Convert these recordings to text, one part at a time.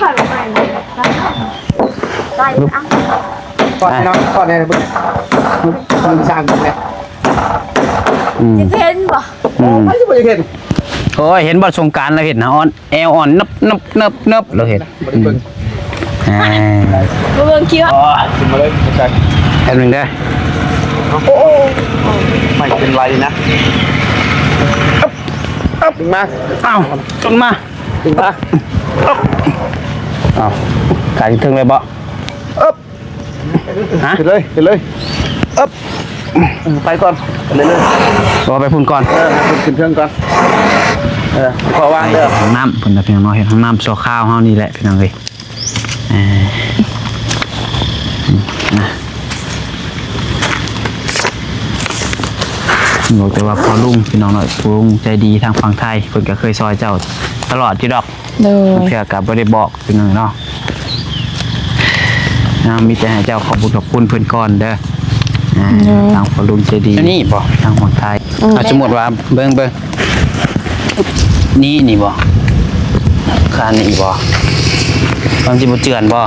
ผ่านไปได้อ่ะก่อนน้องก่อนเนี่ยมึงสั่งเลยเห็นป่ะไม่ใช่ไม่เห็นโอ้ยเห็นบอลสงการเราเห็นนะอ่อนแอลอ่อนนับเราเห็นเบิ่งคิดว่าขึ้นมาเลยใช่แป๊บนึงได้โอ้ไม่เป็นไรนะดึงมาจนมาดึงมาการถึงเลยบ่ขึ้นเลยไปก่อนเลยรอไปพุ่นก่อนขึ้นเครื่องก่อนขอวางเด้อห้องน้ำพุ่นนะพี่น้องเห็นห้องน้ำชั่วข้าวเฮานี่แหละพี่น้องเลยบอกแต่ว่าพอลุงพี่น้องหน่อยพอลุงใจดีทางฝั่งไทยเพิ่นก็เคยซอยเจ้าตลอดจีดอกเพื่อกับบ่ได้บอกพี่น้องเนาะมีแต่ให้เจ้าขอบคุณเพื่อนก่อนเด้อทางพอลุงใจดีนี่บ่ทางฝั่งไทยเอาสมมติว่าเบิ่งนี่บ่คานนี่บ่ความจริงบ่เจือนบ่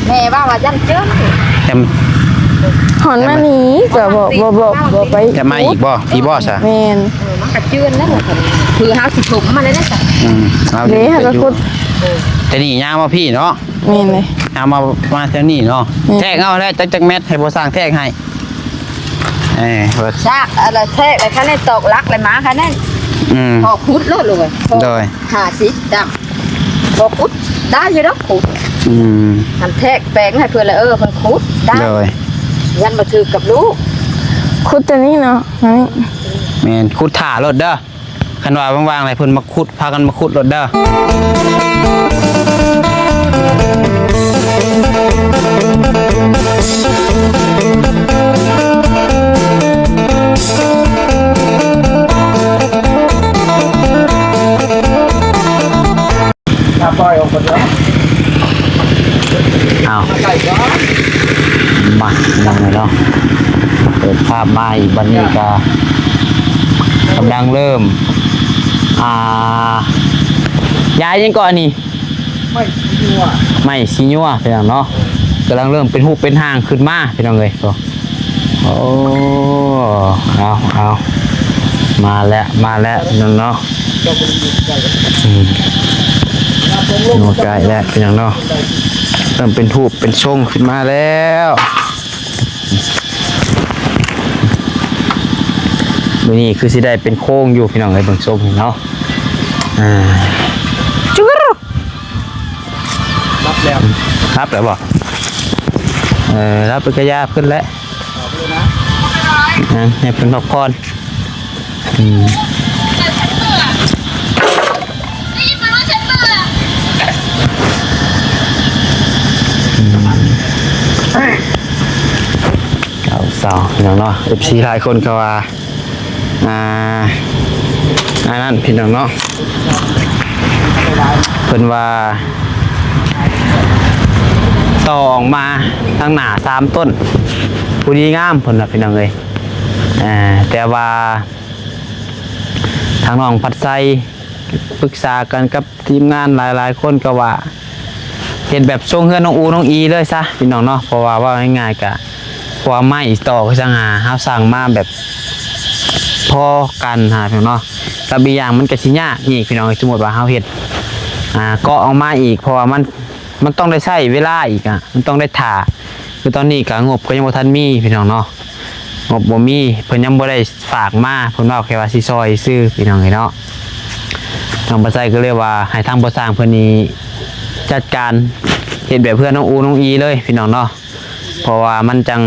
แม่ว่ายันเจือนแต่หอนมานี้ก็บ่ไปจะมาอีกบ่พี่บ่ซะแม่นมันกระเจือนนั่นแหละคือเฮาสิถุงมาเลยได้จ้ะเอาดิก็คุดแต่นี่ย่างมาพี่เนาะแม่นเลยเอามาแถวนี้เนาะแทกเอาแล้วจักเม็ดให้บ่สร้างแทกให้ซากอะไรแทกอะไรคันนี้ตกลักเลยมาคันนั้นพอคุดเลยโดย50ดำพอคุดได้อยู่ดอกคุดทำแทกแปลงให้เพื่อนเลยเพิ่นคุดได้ยันมาถือกับลูกคุดตัวนี้เนาะแม่นคุดถ่ารถเด้อคันว่าว่างๆอะไรเพิ่นมาคุดพากันมาคุดรถเด้อปล่อยออกไปแล้วมายังไงเนาะเปิดภาพมาอีกวันนี้ก็กำลังเริ่มย้ายยังก่อนนี่ไม่ซีนัวพี่น้องเนาะกำลังเริ่มเป็นหูเป็นหางขึ้นมาพี่น้องเลยโอ้เอามาแล้วพี่น้องเนาะโนไก่แล้วพี่น้องเนาะเริ่มเป็นหูเป็นทรงขึ้นมาแล้ววันนี้คือสิได้เป็นโค้งอยู่พี่น้องเลยเบิ่งทรงเนาะจุ๊กรับแล้วบ่รับไปกระยาขึ้นแล้วเนี่ยเป็นพักผ่อนสาวพี่น้องเนาะ FC หลายคนก็ว่านั่นพี่น้องเนาะเพิ่นว่าต่อออกมาทางหน้า3ต้นผู้ดีงามเพิ่นน่ะพี่น้องเอ้ยแต่ว่าทางน้องพัดไซปรึกษากันกับทีมงานหลายๆคนก็ว่าเห็นแบบทรงเฮือนน้องอูน้องอีเลยซะพี่น้องเนาะเพราะว่าง่ายๆก็ความไม้ต่อก็จะหาสั่งมาแบบพอกันพี่น้องเนาะระเบียงมันก็สิยากอีกพี่น้องสมมติว่าเฮาเฮ็ดก็ออกมาอีกเพราะว่ามันต้องได้ใช้เวลาอีกมันต้องได้ถ่าคือตอนนี้ก็งบก็ยังบ่ทันมีพี่น้องเนาะงบบ่มีเพิ่นยังบ่ได้ฝากมาเพิ่นว่าแค่ว่าสิซอยซื้อพี่น้องเนาะทางบ่ใช้ก็เรียกว่าให้ทางบ่สร้างเพิ่นนี้จัดการเฮ็ดแบบเพื่อนน้องอูน้องอีเลยพี่น้องเนาะเพราะว่ามันจัง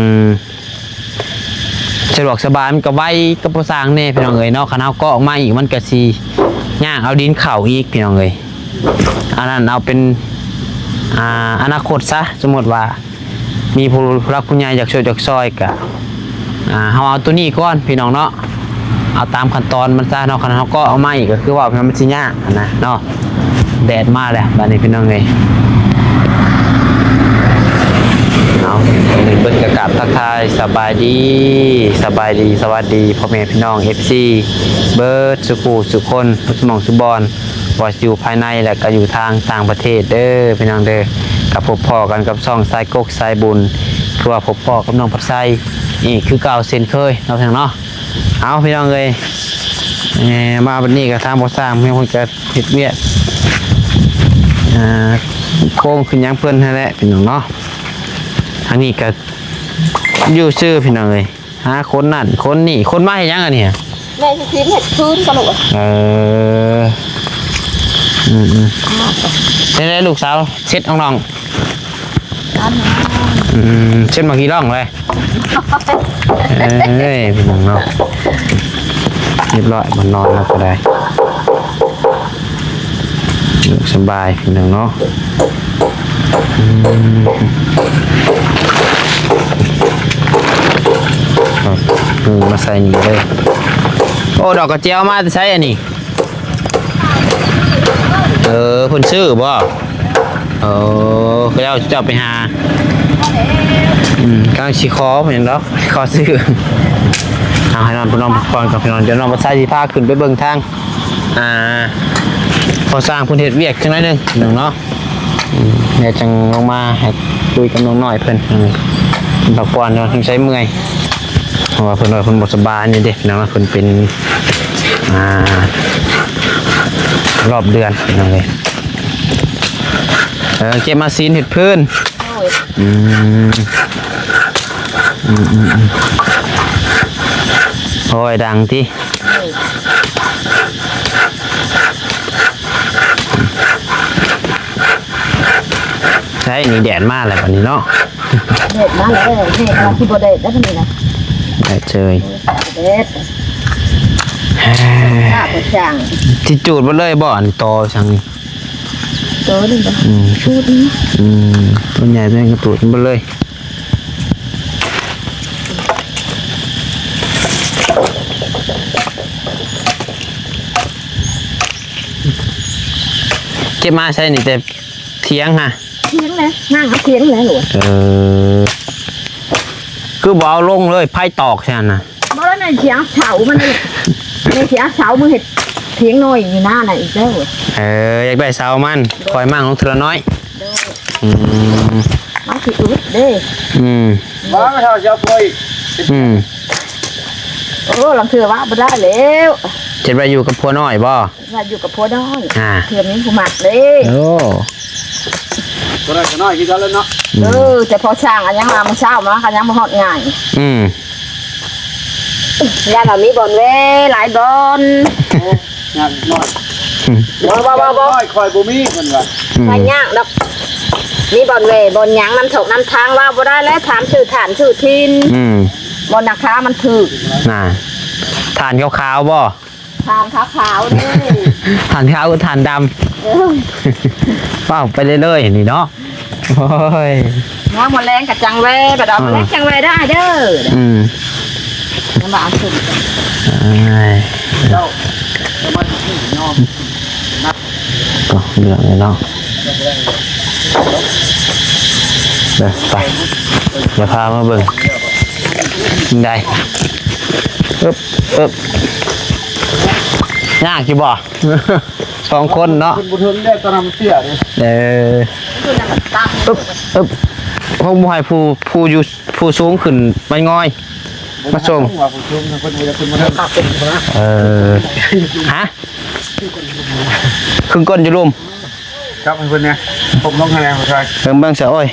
สะดวกสบายมันก็ไวก็บ่สร้างแน่พี่น้องเอ้ยเนาะคันเฮาก็ออกมาอีกมันก็สิยากเอาดินเข้าอีกพี่น้องเอ้ยอันนั้นเอาเป็นอนาคตซะสมมติว่ามีผู้รักผู้ใหญ่อยากช่วยอยากซอยก็เฮาเอาตัวนี้ก่อนพี่น้องเนาะเอาตามขั้นตอนมันซะเนาะคันเฮาก็เอามาอีกก็คือว่ามันสิยากนะเนาะแดดมาแล้วบัดนี้พี่น้องเอ้ย เอาเบิ้ลกระกาบทักทายสบายดีสวัสดีพ่อแม่พี่น้อง FC เบิร์ดสุกูสุคนสมองสุบอลว่าอยู่ภายในและก็อยู่ทางต่างประเทศเด้อพี่น้องเด้อกับพบพ่อกันกับช่องสายกกสายบุญคือว่าพบพ่อกับน้องปัดไซอีกคือเก่าเซนเคยเราเพียงเนาะเอาพี่น้องเลยมาวันนี้กับทางบ่สร้างเพียงคนจะเฮ็ดเวียดโค้งขึ้นยังเพื่อนนั่นแหละพี่น้องเนาะทางนี้ก็อยู่ชื่อพี่น้องเลยหาคนนั่นคนนี่คนมาให้ยังอันนี้แม่สิเฮ็ดพื้นกันลูกได้ลูกสาวเช็ดน้องเช็ดมากี่ร่องเลยเอ้ยพี่น้องเนาะเรียบร้อยมันนอนแล้วก็ได้สบายพี่น้องเนาะมาใส่นี่เลยโอ้ดอกกระเจียวมาจะใช้อันนี้เพิ่นซื้อบ่เขาเจ้าไปหากำลังชี้คอเห็นแล้วคอซื้อเอาให้นอนพี่น้องก่อนกับพี่น้องเดี๋ยวน้องมาใส่สีผ้าขึ้นไปเบิ่งทางพอสร้างพื้นที่เวียกจังหน่อยนึงน้องเนาะเดี๋ยวจังลงมาให้คุยกับน้องหน่อยเพิ่นพักผ่อนเนาะใช้เมื่อยเพราะว่าเพิ่นว่าเพิ่นบ่สบายนี่เด้น้องเพิ่นเป็นรอบเดือนน้องเลยเก็บมาซีนเห็ดพื้นโอ้ยดังที่ใช่นี่แดดมากเลยวันนี้เนาะแดดมาแล้วเฮ็ดมาที่บ่ได้แล้วนี่นะได้เจยเด็ดข้าประช่างที่จูดมาเลยบ่อนโตช่างนี่โตนี่บ่ชูดนี่ต้นใหญ่แม่งกระตูดมาเลยเก็บมาใช่นี่แต่เทียงฮะเทียงเลยนั่งเทียงเลยหนูคือบ่เอาลงเลยไพ่ตอกใช่น่ะบ่แล้วในเทียงเสามันในเทียงเสามือเห็ดเทียงน้อยอยู่หน้าไหนอีกแล้วอยากได้เสามันคอยมั่งลงเทือน้อยมาสิอึดเด้มาไม่เท่าเจ้าป่วยโอ้ลำเถื่อว่าบ่ได้แล้วเจ็ดไปอยู่กับพัวน้อยบ่ว่าอยู่กับพัวน้อยเถื่อนี้ผู้หมักเด้โอ้ก็ได้น้อยกินกันแล้วเนาะแต่พอช่างอันยังมาเช้ามาอันยังมาฮอดง่ายยาเรามีบอลเว้หลายบอลงานน้อยบ่คอยบ่มีเพิ่นว่าไม่ยากดอกมีบอลเว้บอลหยังน้ำถกน้ำทางว่าบ่ได้แล้วถามชื่อฐานชื่อทินบอลราคามันถูกฐานขาวๆบ่ฐานขาวๆนี่ฐานขาวกับฐานดำว้าวไปเรื่อยๆนี่เนาะโอ้ยน้ำมันแรงกับจังเว้แบบดอกแรงจังเว้ได้เด้อน้ำบาสุดเจ้ามาที่ยอมก็เรื่องเลยเนาะไปอย่าพามาเบิ่งได้ยากกี่บ่สองคนเนาะบุญเทิงได้ตอนนั้นเสียเลยพวกมวยผู้อยู่ผู้สูงขึ้นไม่ง่อยมาส่งฮะขึ้นก้นอยู่ลุ่มครับเพื่อนเนี่ยผมต้องคะแนนของใครเบิ่งเบิ่งเสียอ้อย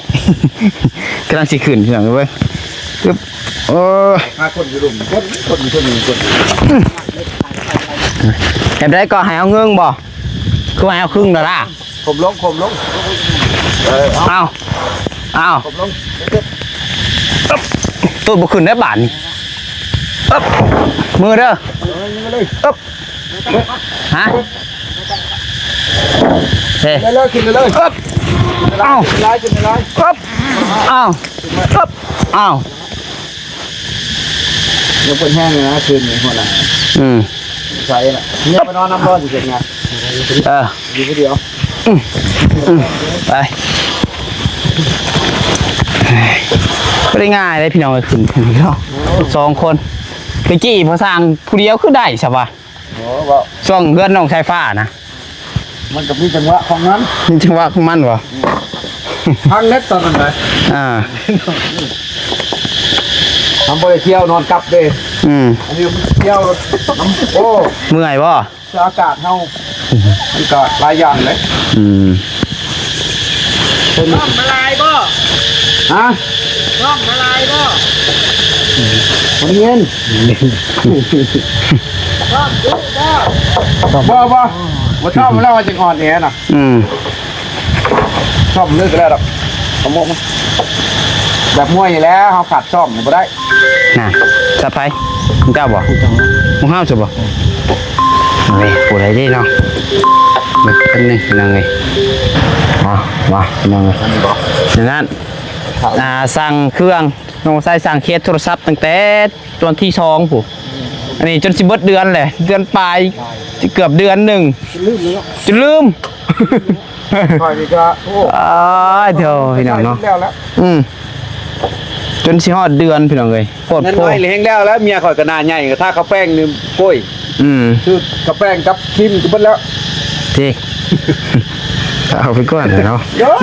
กำลังสิขึ้นที่หลังเว้ยปึ๊บโอ้มาคนอยู่ลุ่มคนเห็นได้ก็ให้เอาเงื่องบ่คือให้เอาครึ่งเด้อล่ะผมลงเอาผมลงตัวบุขึ้นได้บาทนี่มือเด้อฮะเฮ้ยเลยขึ้นเลยเอาไล่ขึ้นไล่เอาเดี๋ยวเป็นแห้งเลยนะคืนนี้คนละใช่ละเนี่ยไปนอนน้ำร้อนอยู่เฉยไงอยู่คนเดียวไป ก็ได้ง่ายเลยพี่น้องขึ้นเนาะ2คนตะกี้พอสร้างผู้เดียวคือได้ใช่ป่ะ โอ้ว่า ช่วงเพื่อนน้องชายฟ้านะ มันก็มีจังหวะของนั้น นี่จังหวะของมันวะ พังเล็ดตอนนั้นเลย อ่า ทำบริเที่ยวนอนกลับเลย อันนี้เที่ยวน้ำโอ้ เมื่อยบ่ อากาศเฮามันก็หลายอย่างเลย ร่องมาลายบ่ ฮะ ร่องมาลายบ่ มันเย็น ร่องดุบ่ บ่ชอบมันแล้วมันจะอ่อนแอน่ะชอบมันเลิกก็แล้วดอกขโมกมันแบบมวยอยู่แล้วเฮาขาดชอบมันบ่ได้ น่ะจับไปมึงกล้าบ่มึงห้าวจะบ่เว้ยผู้ใดได้เนาะเว้ยเป็นหนึ่งนั่งเลยมานั่งเลยดังนั้นสั่งเครื่องน้องใส่สั่งเคสโทรศัพท์ตั้งแต่วันที่2ผู้อันนี้จนสิเบิดเดือนเลยเดือนปลายเกือบเดือนหนึ่งจะลืม คอยนี่ก็โอ้ เดี๋ยวพี่น้องเนาะ แล้ว จนสิฮอดเดือนพี่น้องเลยโคตร นั่น โพ น้อยเลยแห้งแล้วเมียข่อยก็หน้าใหญ่ก็ถ้าเขาแป้งนี่โอ้ย คือกระแป้งกับครีมก็เบิดแล้ว จริง เอาไปก่อนเนาะ เดี๋ยว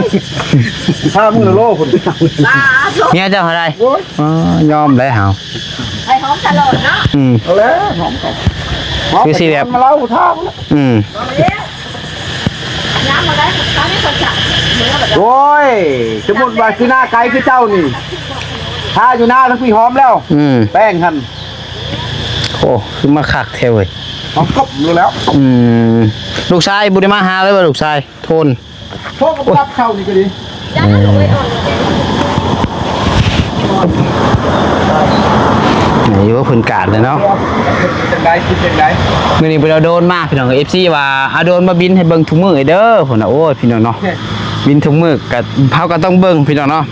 ถ้ามือละโลคุณ บ้าลง เนี่ยเจ้าอะไร โอ้ย ยอมเลยเหรอ ไอ้หอมตลอดเนาะ เอาแล้วหอมก่อน คือสิแบบ มาเล่าท่าแล้ว เอาเลี้ยน้ำมาได้ตอนนี้คนจับเหมือนแบบ โอ้ยสมมุติว่าคือหน้าไกลคือเจ้านี่ถ้าอยู่หน้าทั้งพี่หอมแล้ว แป้งหัน โอ้คือมาคักเทเว้ย หอมกบอยู่แล้ว ลูกชายบุรีมาหาเลยว่าลูกชายโทน พวกกับรับเข้านี่ก็ดี ย่างลูกไอ้อ่อน ไหนว่าเพิ่นกาดเลยเนาะ จังไดคิดจังได มื้อนี้เราโดนมากพี่น้อง FC ว่าเอาโดนมาบินให้เบิ่งทุกมื้อเด้อพุ่นน่ะโอ้ยพี่น้องเนาะบินทุกมื้อก็เฮาก็ต้องเบิ่งพี่น้องเนาะ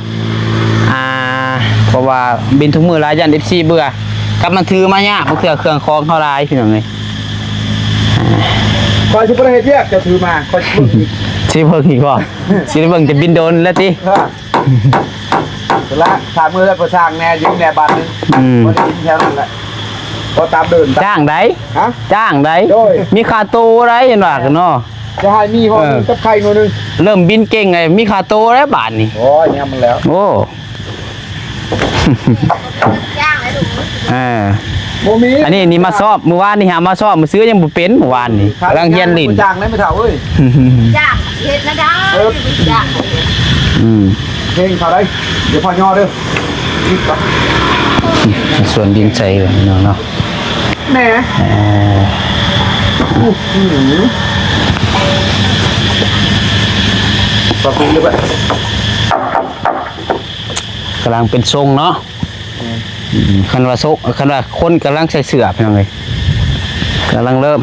เพราะว่าบินทุกมื้อหลายยัน FC เบื่อกลับมาถือมายากบ่เทื่อเครื่องคองเฮาหลายพี่น้องเอ้ย คอยสิประเทศเรียกจะถือมาคอยสิเบิ่งอีก สิเบิ่งอีกบ่สิได้เบิ่งจะบินโดนแล้วติ ละถามมือแล้วประชางแน่ยิงแน่บาทนึงบ่ได้ยินแถวนั้นแหละก็ตามเดิน จ้างได้ ฮะ จ้างได้ โดย มีค่าโตได้เห็นว่ากันเนาะ จะให้มีห้องนึงกับใครหน่อยนึง เริ่มบินเก่งไงมีค่าโตแล้วบาทนี่ โอ้ยเนี่ยมันแล้ว โอ้ ย่างไอ้ลูก บ่มี อันนี้นี่มาสอบเมื่อวานนี่หามาสอบมาซื้อยังบ่เป็นเมื่อวานนี่กำลังเฮียนลิ้น จ้างได้ไม่เท่าเอ้ย ย่างเห็ดนะดาย่าง เพลงเขาได้เดี๋ยวพอย่อเด้อนี่ก่อน ส่วนดินใจเลยพี่น้องเนาะ แหน่ปรับปรุงเลยแบบ กำลังเป็นทรงเนาะคันว่าทรงคันว่าคนกำลังใส่เสื้อพี่น้องเลยกำลังเริ่ม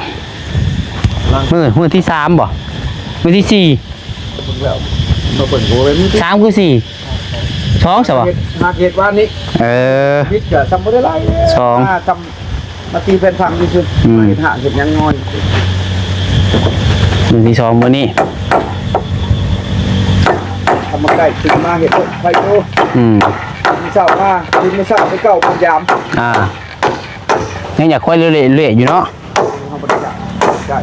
มือที่3บ่มือที่4 แล้วเราเปิดหัวเลยนี่ 3คือ4 2ใช่บ่ นาเกตว่านี้ พิษจะทำไม่ได้ไรทำมาตีเป็นฟังดีสุดไม่ถ่าเห็นยังงอน มือที่2มื้อนี้ ทำมาใกล้ตื่นมาเห็นไฟโตมีเศร้ามาตื่นไม่เศร้าไม่เก่าพยายาม ยังอยากค่อยเรื่อยๆอยู่เนาะ ทำบริจาคได้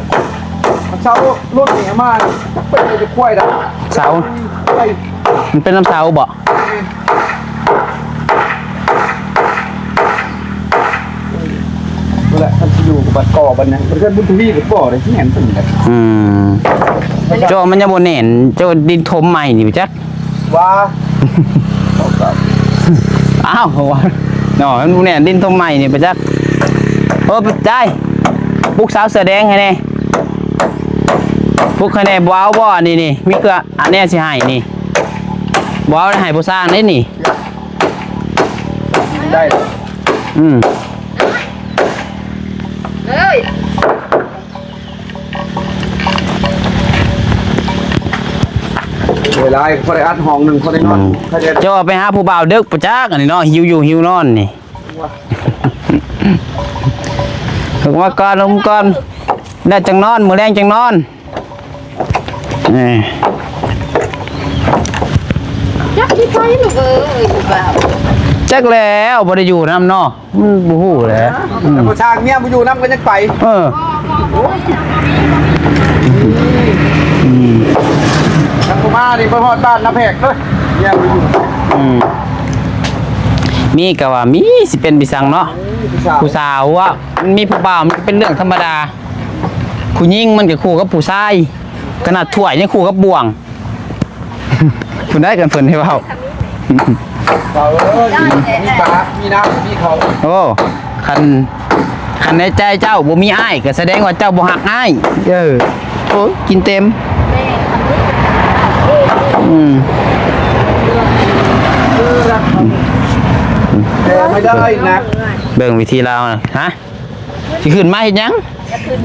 มันเศร้ารุ่นนี้มาจะเป็นจะควายได้ เสา ไป มันเป็นน้ำเสาบ่ นั่นแหละท่านอยู่กับบัดก่อบัดนั้นเพื่อนบุญทวีกับก่อเลยที่เห็นเป็นแบบ โจมันจะบ่แน่นโจดินถมใหม่นี่จัก ว่า อ้าวว่าเนาะมันบ่แน่นดินถมใหม่นี่ไปจักใจปลุกสาวเสื้อแดงให้แน่ปลุกให้แน่บ่เอาบ่นี่มีเกลืออันแน่สิให้นี่บ่เอาให้ผู้สร้างได้นี่ ได้ เอ้ย เวลาคนได้อัดห้องหนึ่งคนได้นอนเขาจะ เจ้าไปหาผู้บ่าวเด็กประจักอันนี้เนาะหิวอยู่หิวนอนนี่ถึงว่าก่อนลงก่อนได้จังนอนมื้อแรงจังนอน จักที่ไปลูกเอ้ยแบบ จักแล้วบ่ได้อยู่นำเนาะมันบ่ฮู้แหละ แต่ผู้ชายเมียมาอยู่น้ำกันยังไป เอออืม ทางกูมานี่ไปฮอดบ้านน้ำแพกเลยเมียมาอยู่ อืมมีก็ว่ามีสิเป็นบิสังเนาะ ผู้สาวว่ามันมีผู้บ่าวมันก็เป็นเรื่องธรรมดาผู้หญิงมันก็คู่กับผู้ชายขนาดถ้วยยังคู่กับบ่วง คุณได้กันเพิ่นให้เว้า เขามีปลามีน้ำมีเขา โอ้คันในใจเจ้าบ่มีอ้ายก็แสดงว่าเจ้าบ่ฮักอ้ายโอ้ยกินเต็มอืม แต่ไม่ได้นะ เบิ่งวิธีเราน่ะฮะสิขึ้นมาเฮ็ดหยัง ขึ้น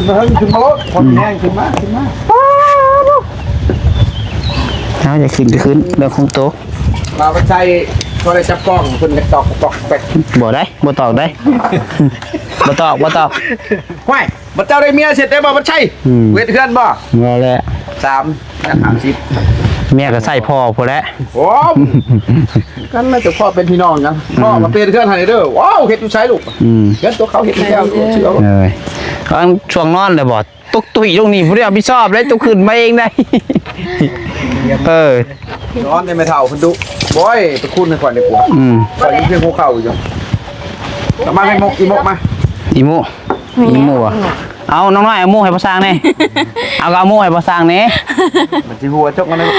มาเฮ้ยขึ้นมาโลดคนแห้งขึ้นมาขึ้นมา เฮาจะขึ้นก็ขึ้นเรื่องของโตะ มาไปใช้ก็ได้จับกล้องคนกระตอกแปะ บ่ได้บ่ตอกได้ บ่ตอก ห้วยบัดเจ้าได้เมียเสร็จได้บ่บัดใช่เวทเพื่อนบ่ บ่แหละ 330 เมียก็ใส่พ่อพุ่นแหละ โอ้กันน่าจะพ่อเป็นพี่น้องกันพ่อมาเป็นเพื่อนให้เด้อว้าวเฮ็ดอยู่ใช้ลูก อืม เฮ็ดตัวเขาเฮ็ดแล้วเชื่อ เอ้ยตอนช่วงนอนเลยบ่ตุกตุยตรงนี้ผู้ใดรับผิดชอบเลยตุกขึ้นมาเองได้ เออ นอนในไม่เท่าเพิ่นดุโอ้ยไปคุณให้ก่อนดีกว่า อืม ก่อนยิงเพียงหัวเข่าอยู่กลับมาให้มกอีมกมา อีหมูอ่ะเอาน้องน้อยเอาหมูให้พ่อสร้างแน่ เอาก็เอาหมูให้พ่อสร้างแน่ มันสิหัวจกกันเลย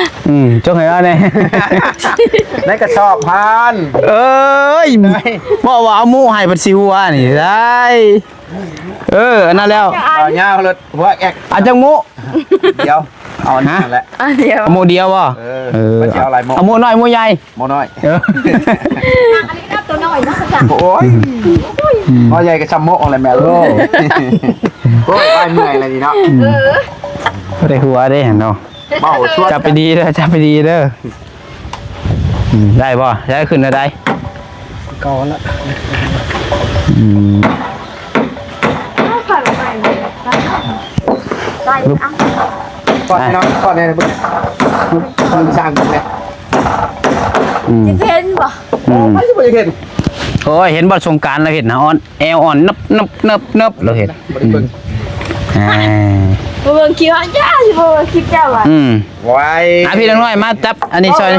จงให้เอาแน่ ในกระสอบพาน เอ้ยบอกว่าเอาหมูให้เพิ่นสิหัวนี่ได้อันนั้นแล้ว เอาเงาเลยหัวแอก เอาจังหมู เดี๋ยวเอาอันนี้แหละ อันเดียว เอาหมูเดียวบ่ มันจะเอาอะไรหมก เอาหมูน้อยหมูใหญ่ หมกน้อย เออ อันนี้ก็ตัวน้อยนะจ๊ะ โอ้ยหม้อใหญ่กับชัมโมกอะไรแม่ลูกโอ้ยไปเมื่อยอะไรนี่เนาะ บ่ได้หัวเด้เนาะ เมาชวน จับไปดีเด้อได้ป่ะได้ขึ้นได้ ก่อนละ ผ่านไปได้อ่ะ ก่อนน้องก่อนเนี่ยมึงสร้างกันเลย เห็นบ่ ไม่ใช่ไม่เห็น โอ้ยเห็นบอลสงการเราเห็นนะอ่อนแอลอ่อนนับเราเห็น บริเวณ บ่เบิ่งคิวจ้าสิบ่คิดจ้าว่า ไว้ พี่น้อยมาจับอันนี้ซอย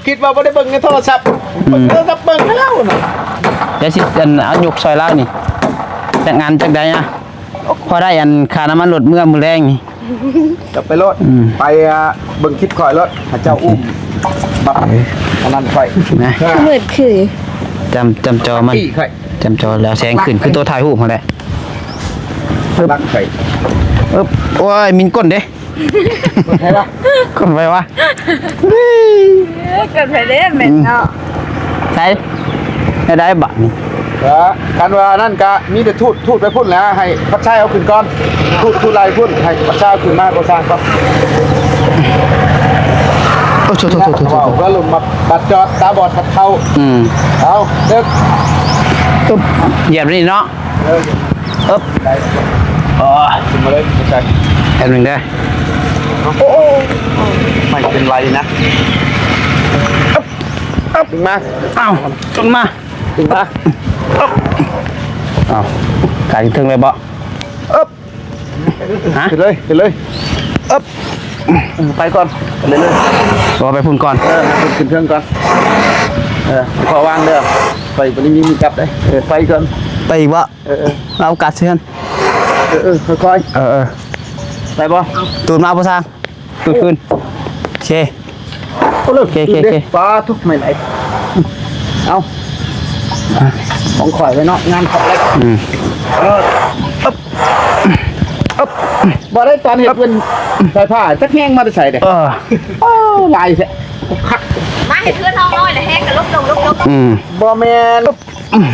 คิดว่าไม่ได้เบิ่งในโทรศัพท์เบิ่งกับเบิ่งแล้วนะ เดี๋ยวสิเอายกซอยล่านี่จัดงานจักใดอ่ะพอได้อันค่าน้ำมันรถเมื่อมื้อแรงนี่ จะไปรถไปเบิ่งคลิปคอยรถหาเจ้าอุ้มบัตรอันนั้นคอย นะ มืดคือ จำจอมัน พี่คอย จำจอแล้วแสงขึ้นคือตัวถ่ายรูปมาแหละ รักคอย โอ้ยมินก้นเด้ ใช่ปะ ก้นไปวะ กันไปเด้แม่นเนาะ ใช่ได้บัตรนี่ การว่านั่นก็มีแต่ทูดไปพุ่นแล้วให้พัดชัยเอาขึ้นก่อนทูดไรพุ่นให้พัดชัยเอาขึ้นมากกว่าสร้างก็ โอ้โถ ก็หลุมมาบัดจอดตาบอดขัดเท้าเอาเด็ก เหยียบนี่เนาะ ได้ขึ้นมาเลยพัดชัย แป๊บนึงเด้อ ไม่เป็นไรนะถึงมา เอ้าจนมา ถึงมา เอ้าการถึงเลยบ่ฮะ ขึ้นเลยไปก่อนเลย รอไปพุ่นก่อน ขึ้นเครื่องก่อนขอวางเด้อไปวันนี้มีกลับได้ไปก่อน ไปอีกบ่เอากัดเชิญ ค่อย ไปบ่ตูนมาบ่ซางตูนขึ้นโอเค ปลาทุกไม่ไหลเอาของข่อยไว้เนาะงานขับแล้วบ่ได้ตอนเห็นเป็นสายผ้าจักแห้งมาจะใส่เด้ลายแท้คัก มาให้เพื่อนน้องน้อยน่ะแฮกกันลบลง บ่แม่น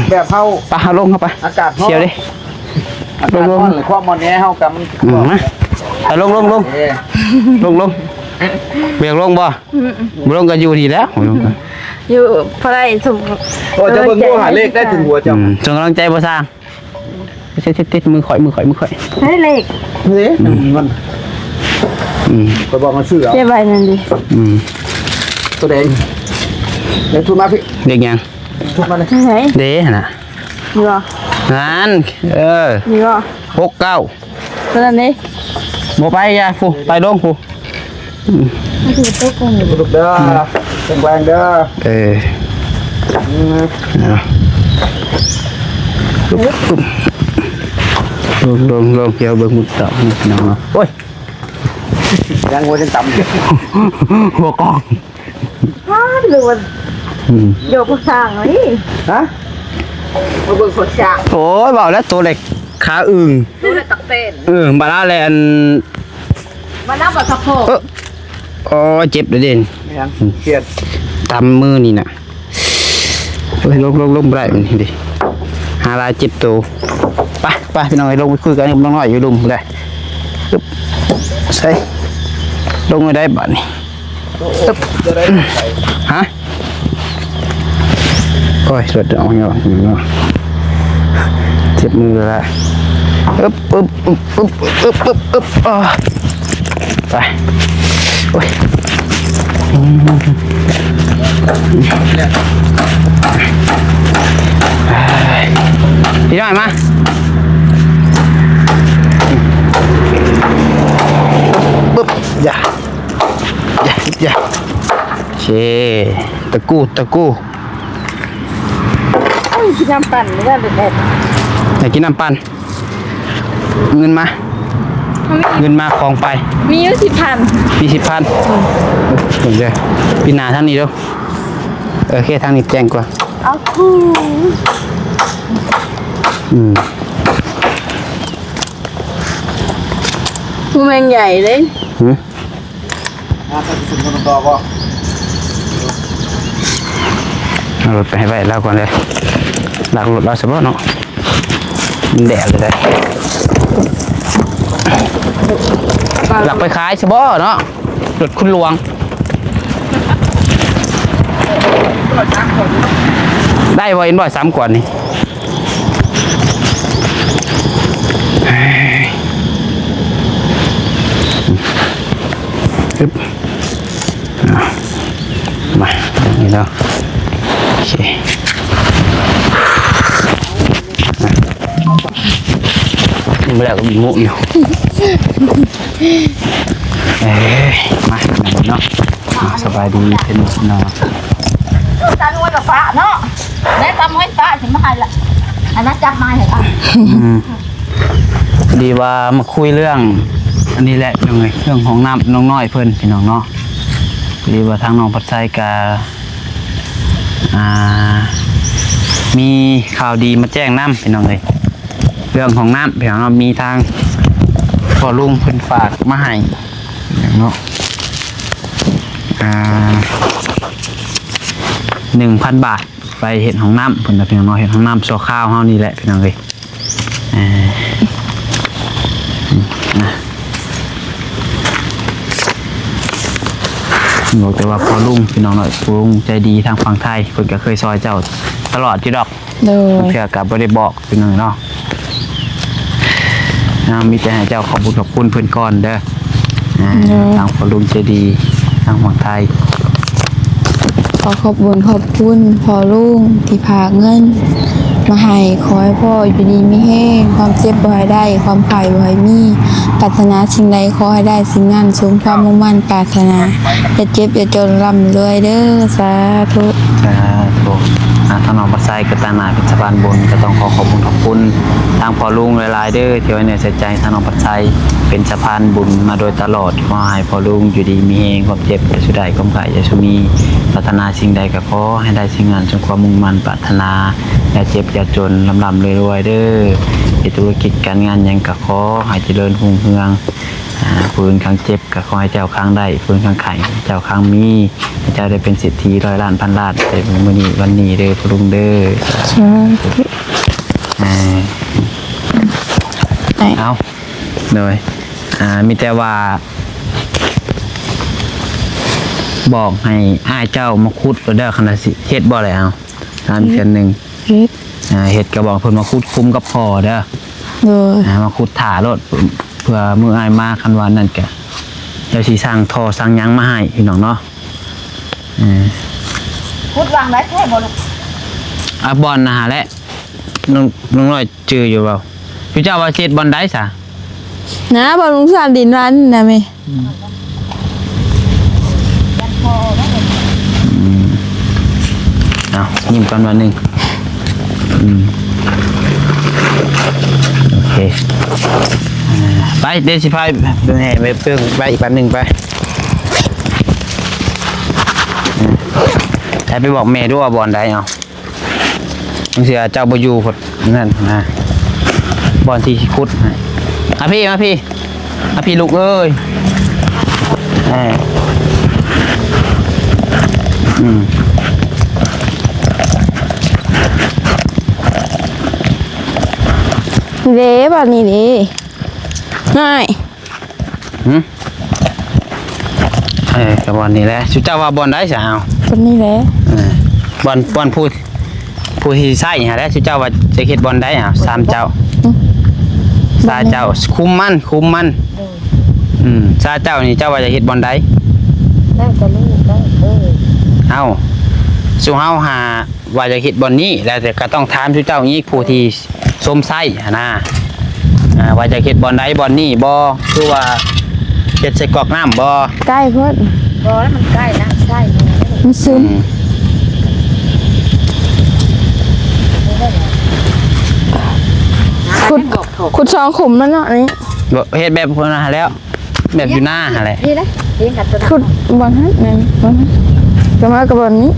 แบบเฮา ไปหาลงเข้าไป อากาศ เชียวดิ อากาศร้อนหรือความร้อนแอเฮากับมัน มาไปลงเบียกลงบ่บ่ลงก็อยู่ดีแล้ว อยู่พอได้สม โอ้จะเบิ่งดูหาเลขได้ถึงหัวเจ้า ส่งกำลังใจบ่ซางติดมือข่อย ให้เลข เฮ้ยมันไปบอกมันชื่อเอา เจ้าใบนั่นดิ ตัวแดงเดี๋ยวทุบมาพี่ เด็กยัง ทุบมาเลย ไหน เด้น่ะ มีบ่ นั่นมีบ่ 69 ตัวนั้นนี่ บ่ไปยาฟูไปลงฟู มันคือตัวกงอยู่ ลูกเด้อแข็งแรงเด้อ ลงเกี่ยวเบิ่งมุดต่อนี่น้องโอ้ย ยังหัวจังต่ำ หัวกอง อ้าวหรือว่าโยกผู้สร้างนี่ ฮะ มาเบิ่งผู้สร้าง โอ้ยบอกแล้วตัวเล็กขาอึ่ง ดูแลตักเต้น บาลาแลน มานั่งกับสะโพก อ๋อเจ็บเลยเด่น ยังเครียด ตามมือนี่น่ะเฮ้ยลงไปได้มันดิหาลายเจ็บตัวไปพี่น้องลงไปคุยกันกับน้องน้อยอยู่ลุมเลยใส่ลงไปได้บัดนี่ฮะโอ้ยสวดเอาเนาะเจ็บมือเลยอึ๊บไปโอ้ยพี่น้อยมาปึ๊บอย่าเชตะกู้ เอ้ยกินน้ำปั่นไม่ได้เลยแบบ อยากกินน้ำปั่นเงินมาของไป มีอยู่10,000 มี10,000เดี๋ยวพี่นาทางนี้ดูโอเคทางนี้แจ้งกว่า เอาคู่ผู้แมงใหญ่เลย ถ้าจะถึงคนต่อก็ เอารถไปให้ไว้แล้วก่อนเลยหลักรถเราสบเนาะมันแดดเลยได้หลักไปขายสบเนาะรถคุณหลวงได้ไว้อินบ่อย3 กว่านี่ปึ๊บมาอย่างนี้แล้วโอเคยังไม่ได้ก็มีมุกอยู่มาเนาะสบายดีเป็นเนาะ ตาหน่วยกับฟ้าเนาะแม่ตาหน่วยฟ้าถึงมาให้ละอันนั้นจับมาให้ละ ดีว่ามาคุยเรื่องอันนี้แหละยังไงเรื่องของน้ำน้องน้อยเพิ่นพี่น้องเนาะดีว่าทางน้องปัดไซกามีข่าวดีมาแจ้งน้ำพี่น้องเลยเรื่องของน้ำพี่น้องเนาะมีทางพ่อลุงเพิ่นฝากมาให้อย่างเนาะ1,000 บาทไปเห็นของน้ำเพิ่นพี่น้องเนาะเห็นของน้ำชั่วข้าวเฮานี่แหละพี่น้องเลยบอกแต่ว่าพอลุงพี่น้องหน่อยพอลุงใจดีทางฝั่งไทยเพิ่นก็เคยซอยเจ้าตลอดอยู่ดอกเพื่อกับบ่ได้บอกพี่น้องเนาะมีแต่ให้เจ้าขอบคุณเพิ่นก่อนเด้อทางพอลุงใจดีทางฝั่งไทย ขอขอบคุณพ่อลุงที่พาเงินมาให้ขอให้พ่ออยู่ดีมีแห้งความเจ็บบ่ให้ได้ความไผ่บ่ให้มีปรารถนาสิ่งใดขอให้ได้สิ่งนั้นสมความมุ่งมั่นปรารถนาอย่าเจ็บอย่าจนร่ำรวยเด้อสาธุ ถูกทางน้องปัดไซกตานาเป็นสะพานบุญก็ต้องขอบคุณทางพ่อลุงหลายๆเด้อที่ไว้ในใจทางน้องปัดไซเป็นสะพานบุญมาโดยตลอดขอให้พ่อลุงอยู่ดีมีแรงความเจ็บอย่าสุดใดความไข้อย่าสุมีปรารถนาสิ่งใดก็ขอให้ได้สิ่งนั้นสมความมุ่งมั่นปรารถนาอย่าเจ็บอย่าจนลำรวยๆเด้อธุรกิจการงานยังก็ขอให้เจริญรุ่งเรืองฟื้นครั้งเจ็บก็ขอให้เจ้าครั้งได้ฟื้นครั้งไข่เจ้าครั้งมีเจ้าได้เป็นเศรษฐี100 ล้านพันล้านในมื้อนี้วันนี้เด้อพ่อลุงเด้อเอาเลยมีแต่ว่าบอกให้อ้ายเจ้ามาคุดเด้อขนาดสิเฮ็ดบ่เลยเอาตามเพียนหนึ่งเฮ็ดก็บอกเพิ่นมาคุดคุ้มกับพ่อเด้อมาคุดถ่ารถเพื่อมืออ้ายมาคันวันนั่นแกเจ้าสิสร้างท่อสร้างหยังมาให้พี่น้องเนาะ พูดวางได้แค่บ่ลูก บอลนะฮะและน้องน้อยจืออยู่เปล่าพี่เจ้าว่าเช็ดบอลได้สะ นะบอลลุงสานดินร้านนะแม่ เอายิ้มก่อนวันหนึ่งโอเคไปเดชิพายไปเพิ่งไปอีกแป๊บหนึ่งไปไปบอกแม่ด้วยว่าบอลได้เอาบางทีเจ้าบอยู่พอดนั่นนะบอลที่คุดมาพี่มาพี่ลูกเอ้ยเด้แบบนี้ดิง่าย กับบอลนี่แหละชุดเจ้าว่าบอลได้สาว แบบนี้แหละ บอลผู้ที่ใช่ฮะแล้วชุดเจ้าว่าจะคิดบอลได้สามเจ้าซาเจ้าคุมมันซาเจ้านี่เจ้าว่าจะคิดบอลได้ ได้จะลูกได้เอาสู่เฮาหาว่าจะคิดบอลนี้แล้วแต่ก็ต้องถามชุดเจ้านี้ผู้ที่สมไส้นะว่าจะคิดบอลได้บอลนี้บ่คือว่าเจ็ดใส่กอกน้ำบ่ ใกล้เพิ่น บ่แล้วมันใกล้นะใช่ มันซึมขุดซองขุมแล้วเนาะนี่ เฮ็ดแบบคนน่ะแล้วแบบอยู่หน้าอะไร นี่นะเลี้ยงกันตัวนั้น ขุดบอลฮัทนั่นบอลฮัทก็มากับบอลนี้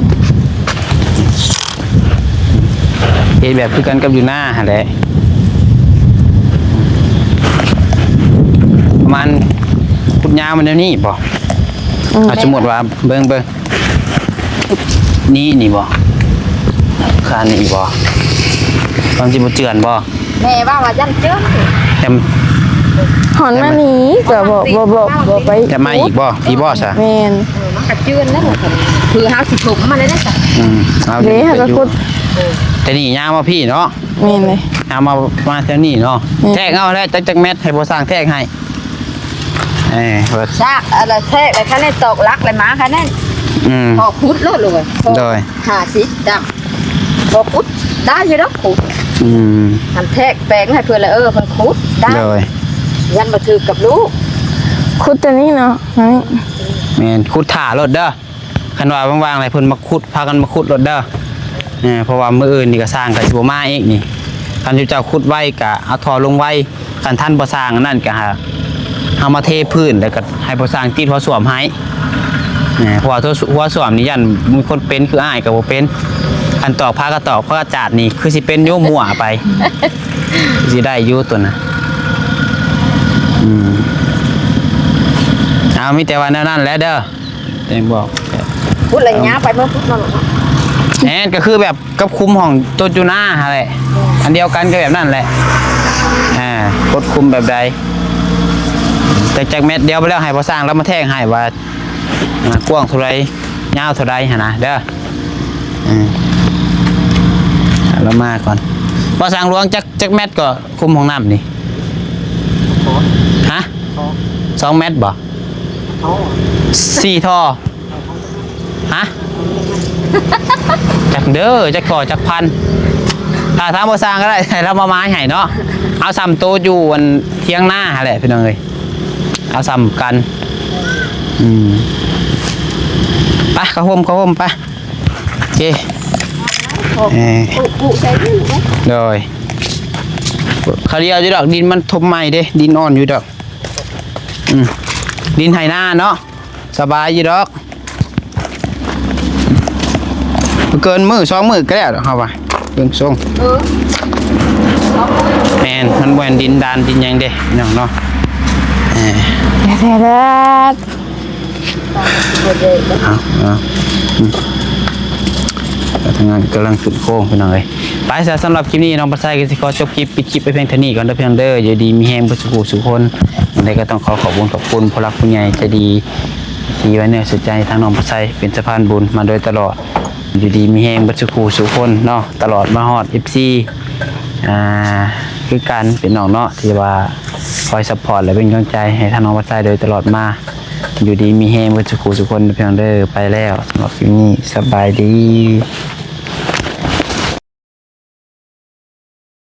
เฮ็ดแบบคือกันกับอยู่หน้าอะไรประมาณขุดยาวมันเดี๋ยวนี้บ่เอาสมมุติว่าเบิ่งนี่บ่คานนี่บ่ความจริงบ่เจือนบ่ แม่ว่ายันเจื้อ แต่ หอนมานี้ก็บ่ไป จะมาอีกบ่พี่บ่ซะ แม่น มันกระเจือนนั่นแหละคือหาสิถุงมันได้จ้ะ เอา เด้เขาก็ขุด แต่นี่ยาวมาพี่เนาะ แม่นเลย เอามาแถวนี้เนาะแทกเอาแล้วจักแมทให้บ่สร้างแทกให้ว่า ซากอะไรแท้เลยคันนี้ตกลักเลยมาคันนี้พอขุดโลดเลย โดย 50ดำพอขุดได้อยู่ดอกขุดทำแทกแปลงให้เพื่อนเลยเพิ่นขุดได้ โดย ยันมาถือกับลูก ขุดตัวนี้เนาะนี่ แม่นขุดถ่ารถเด้อคันว่าว่างๆอะไรเพิ่นมาขุดพากันมาขุดรถเด้อเพราะว่ามื้ออื่นนี่ก็สร้างก็สิบ่มาอีกนี่คันเจ้าขุดไว้ก็เอาท่อลงไว้คันท่านบ่สร้างนั่นก็เอามาเทพื้นแล้วก็ให้บ่สร้างติดหัวส้วมให้เพราะว่าหัวส้วมนี่ยันมีคนเป็นคืออ้ายก็บ่เป็นคันตอกผ้าก็ตอกผ้ากระจาดนี่คือสิเป็นโยมั่วไปสิได้อยู่ตัวน่ะเอามีแต่ว่านั่นแหละเด้อเต็มบอก ขุดอะไรเงี้ยไปเมื่อพุดมาหรอก แอนก็คือแบบกับคุมของตัวจูน่าอะไรอันเดียวกันก็แบบนั่นแหละกดคุมแบบใดแต่จากเม็ดเดียวไปแล้วให้พอสร้างแล้วมาแทงให้ว่ากว้างเท่าไรยาวเท่าไรนะเด้อแล้วมาก่อนพอสร้างหลวงจากเม็ดก็คุมของน้ำนี่ฮะ2 เม็ดบ่4 ท่อฮะจากเด้อจากก่อจากพันถ้าทำมาสร้างก็ได้เรามาไม้ให้เนาะเอาซ้ำโตอยู่วันเที่ยงหน้าแหละพี่น้องเลยเอาซ้ำกันไปเข้าห่มไปโอเคโดยเขาเรียกอยู่ดอกดินมันทบใหม่เด้ดินอ่อนอยู่ดอกดินไถนาเนาะสบายอยู่ดอกเกินมือ2 มือก็แล้วเอาไปเบิ่งทรงแมนมันแวนดินดานดินยังเด้น้องเนาะแต่ทำงานกำลังสุดโค้งพี่น้องเลยไปสำหรับคลิปนี้น้องปัสไซก็สิขอจบคลิปปิดคลิปไปเพียงเท่านี้ก่อนเด้อเพียงเด้ออยู่ดีมีแฮงบ่สุคนยังไงก็ต้องขอบคุณผู้รักผู้ใหญ่ใจดีที่ไว้เนื้อสุดใจทางน้องปัสไซเป็นสะพานบุญมาโดยตลอดอยู่ดีมีแฮงบ่สุคนเนาะตลอดมาฮอด FC คือการเป็นน้องเนาะที่ว่าคอยซัพพอร์ตและเป็นกำลังใจให้ทางน้องปัสไซโดยตลอดมา อยู่ดีมีแฮงเบ่ทุกคนเพียงเด้อไปแล้วสำหรับคลิปนี้สบายดี